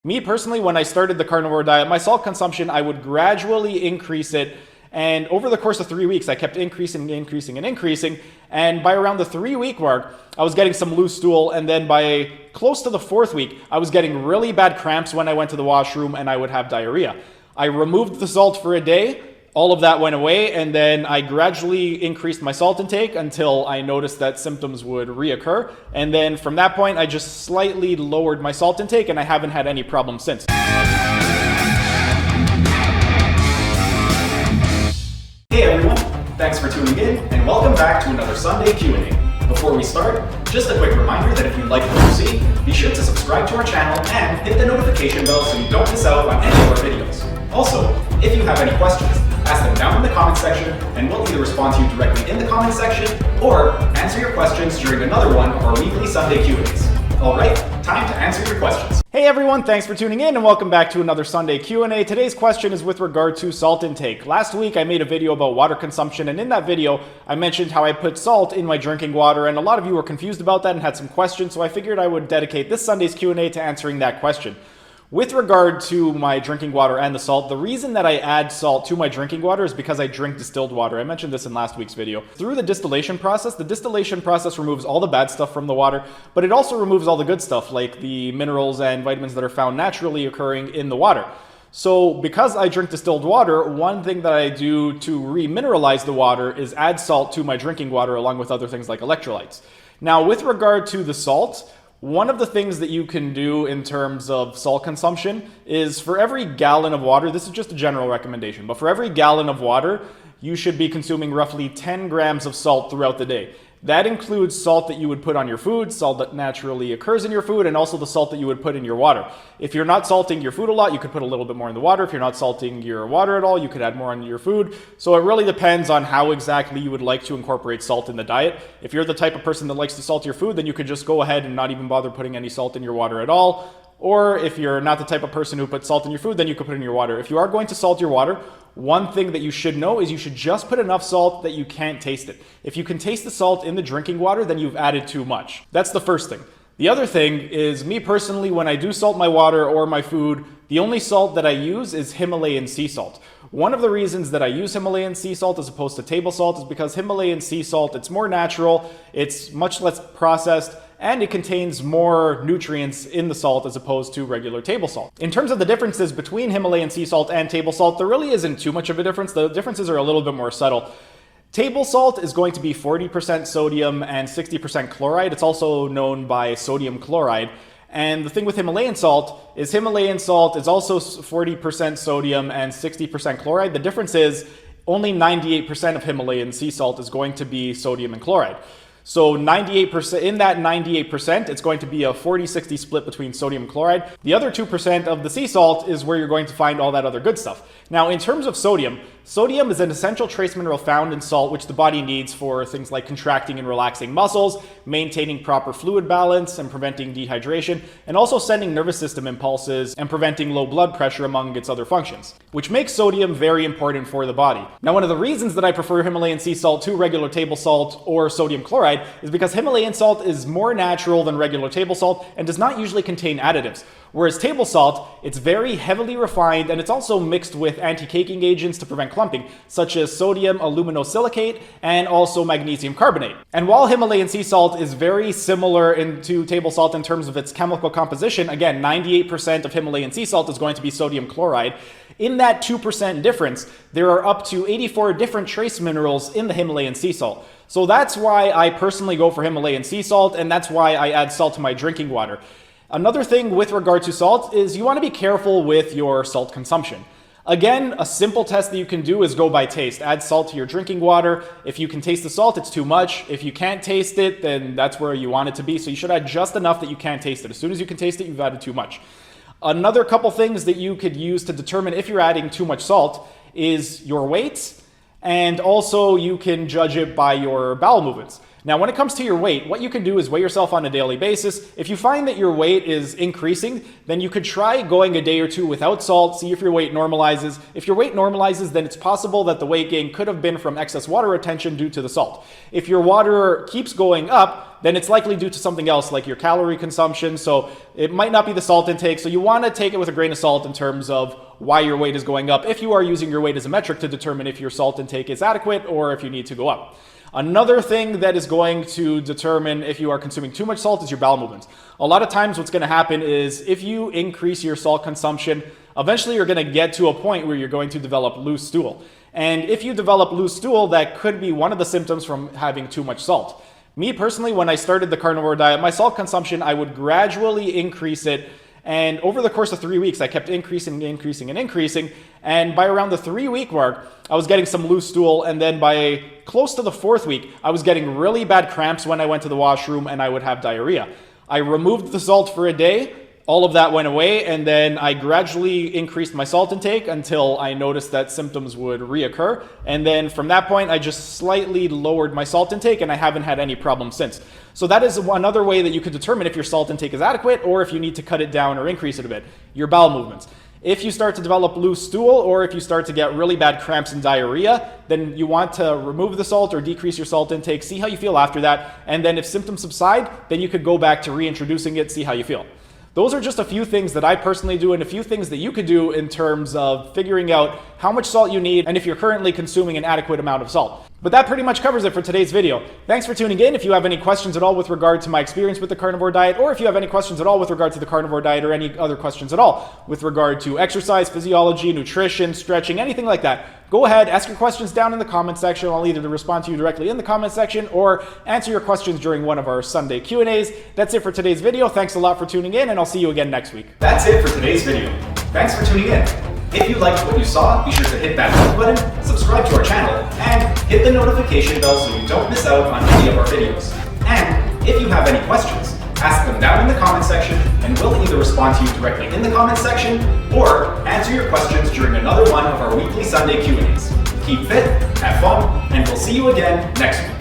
Me personally, when I started the carnivore diet, my salt consumption, I would gradually increase it. And over the course of 3 weeks, I kept increasing. And by around the 3 week mark, I was getting some loose stool. And then by close to the 4th week, I was getting really bad cramps when I went to the washroom and I would have diarrhea. I removed the salt for a day. All of that went away, and then I gradually increased my salt intake until I noticed that symptoms would reoccur. And then from that point, I just slightly lowered my salt intake, and I haven't had any problems since. Hey everyone, thanks for tuning in, and welcome back to another Sunday Q&A. Before we start, just a quick reminder that if you like what you see, be sure to subscribe to our channel and hit the notification bell so you don't miss out on any of our videos. Also, if you have any questions, ask them down in the comment section, and we'll either respond to you directly in the comment section or answer your questions during another one of our weekly Sunday Q&As. Alright, time to answer your questions. Hey everyone, thanks for tuning in and welcome back to another Sunday Q&A. Today's question is with regard to salt intake. Last week I made a video about water consumption, and in that video I mentioned how I put salt in my drinking water, and a lot of you were confused about that and had some questions, so I figured I would dedicate this Sunday's Q&A to answering that question. With regard to my drinking water and the salt, the reason that I add salt to my drinking water is because I drink distilled water. I mentioned this in last week's video. Through the distillation process removes all the bad stuff from the water, but it also removes all the good stuff like the minerals and vitamins that are found naturally occurring in the water. So because I drink distilled water, one thing that I do to remineralize the water is add salt to my drinking water along with other things like electrolytes. Now, with regard to the salt, one of the things that you can do in terms of salt consumption is for every gallon of water, this is just a general recommendation, but for every gallon of water, you should be consuming roughly 10 grams of salt throughout the day. That includes salt that you would put on your food, salt that naturally occurs in your food, and also the salt that you would put in your water. If you're not salting your food a lot, you could put a little bit more in the water. If you're not salting your water at all, you could add more into your food. So it really depends on how exactly you would like to incorporate salt in the diet. If you're the type of person that likes to salt your food, then you could just go ahead and not even bother putting any salt in your water at all. Or if you're not the type of person who puts salt in your food, then you could put it in your water. If you are going to salt your water, one thing that you should know is you should just put enough salt that you can't taste it. If you can taste the salt in the drinking water, then you've added too much. That's the first thing. The other thing is, me personally, when I do salt my water or my food, the only salt that I use is Himalayan sea salt. One of the reasons that I use Himalayan sea salt as opposed to table salt is because Himalayan sea salt, it's more natural, it's much less processed, and it contains more nutrients in the salt as opposed to regular table salt. In terms of the differences between Himalayan sea salt and table salt, there really isn't too much of a difference. The differences are a little bit more subtle. Table salt is going to be 40% sodium and 60% chloride. It's also known by sodium chloride. And the thing with Himalayan salt is also 40% sodium and 60% chloride. The difference is only 98% of Himalayan sea salt is going to be sodium and chloride. So 98%, in that 98%, it's going to be a 40-60 split between sodium and chloride. The other 2% of the sea salt is where you're going to find all that other good stuff. Now, in terms of sodium, sodium is an essential trace mineral found in salt, which the body needs for things like contracting and relaxing muscles, maintaining proper fluid balance and preventing dehydration, and also sending nervous system impulses and preventing low blood pressure among its other functions, which makes sodium very important for the body. Now, one of the reasons that I prefer Himalayan sea salt to regular table salt or sodium chloride is because Himalayan salt is more natural than regular table salt and does not usually contain additives. Whereas table salt, it's very heavily refined, and it's also mixed with anti-caking agents to prevent clumping, such as sodium aluminosilicate and also magnesium carbonate. And while Himalayan sea salt is very similar to table salt in terms of its chemical composition, again, 98% of Himalayan sea salt is going to be sodium chloride. In that 2% difference, there are up to 84 different trace minerals in the Himalayan sea salt. So that's why I personally go for Himalayan sea salt, and that's why I add salt to my drinking water. Another thing with regard to salt is you want to be careful with your salt consumption. Again, a simple test that you can do is go by taste. Add salt to your drinking water. If you can taste the salt, it's too much. If you can't taste it, then that's where you want it to be. So you should add just enough that you can taste it. As soon as you can taste it, you've added too much. Another couple things that you could use to determine if you're adding too much salt is your weight, and also you can judge it by your bowel movements. Now, when it comes to your weight, what you can do is weigh yourself on a daily basis. If you find that your weight is increasing, then you could try going a day or two without salt, see if your weight normalizes. If your weight normalizes, then it's possible that the weight gain could have been from excess water retention due to the salt. If your water keeps going up, then it's likely due to something else like your calorie consumption. So it might not be the salt intake. So you want to take it with a grain of salt in terms of why your weight is going up, if you are using your weight as a metric to determine if your salt intake is adequate or if you need to go up. Another thing that is going to determine if you are consuming too much salt is your bowel movements. A lot of times what's going to happen is if you increase your salt consumption, eventually you're going to get to a point where you're going to develop loose stool. And if you develop loose stool, that could be one of the symptoms from having too much salt. Me personally, when I started the carnivore diet, my salt consumption, I would gradually increase it. And over the course of 3 weeks, I kept increasing. And by around the 3-week mark, I was getting some loose stool. And then by close to the 4th week, I was getting really bad cramps when I went to the washroom and I would have diarrhea. I removed the salt for a day. All of that went away, and then I gradually increased my salt intake until I noticed that symptoms would reoccur. And then from that point, I just slightly lowered my salt intake, and I haven't had any problems since. So that is another way that you could determine if your salt intake is adequate or if you need to cut it down or increase it a bit. Your bowel movements. If you start to develop loose stool or if you start to get really bad cramps and diarrhea, then you want to remove the salt or decrease your salt intake, see how you feel after that. And then if symptoms subside, then you could go back to reintroducing it, see how you feel. Those are just a few things that I personally do and a few things that you could do in terms of figuring out how much salt you need and if you're currently consuming an adequate amount of salt. But that pretty much covers it for today's video. Thanks for tuning in. If you have any questions at all with regard to my experience with the carnivore diet, or if you have any questions at all with regard to the carnivore diet or any other questions at all with regard to exercise, physiology, nutrition, stretching, anything like that, go ahead, ask your questions down in the comment section. I'll either respond to you directly in the comment section or answer your questions during one of our Sunday Q&As. That's it for today's video. Thanks a lot for tuning in, and I'll see you again next week. That's it for today's video. Thanks for tuning in. If you liked what you saw, be sure to hit that like button, subscribe to our channel, and hit the notification bell so you don't miss out on any of our videos. And if you have any questions, ask them down in the comment section, and we'll either respond to you directly in the comment section or answer your questions during another one of our weekly Sunday Q&As. Keep fit, have fun, and we'll see you again next week.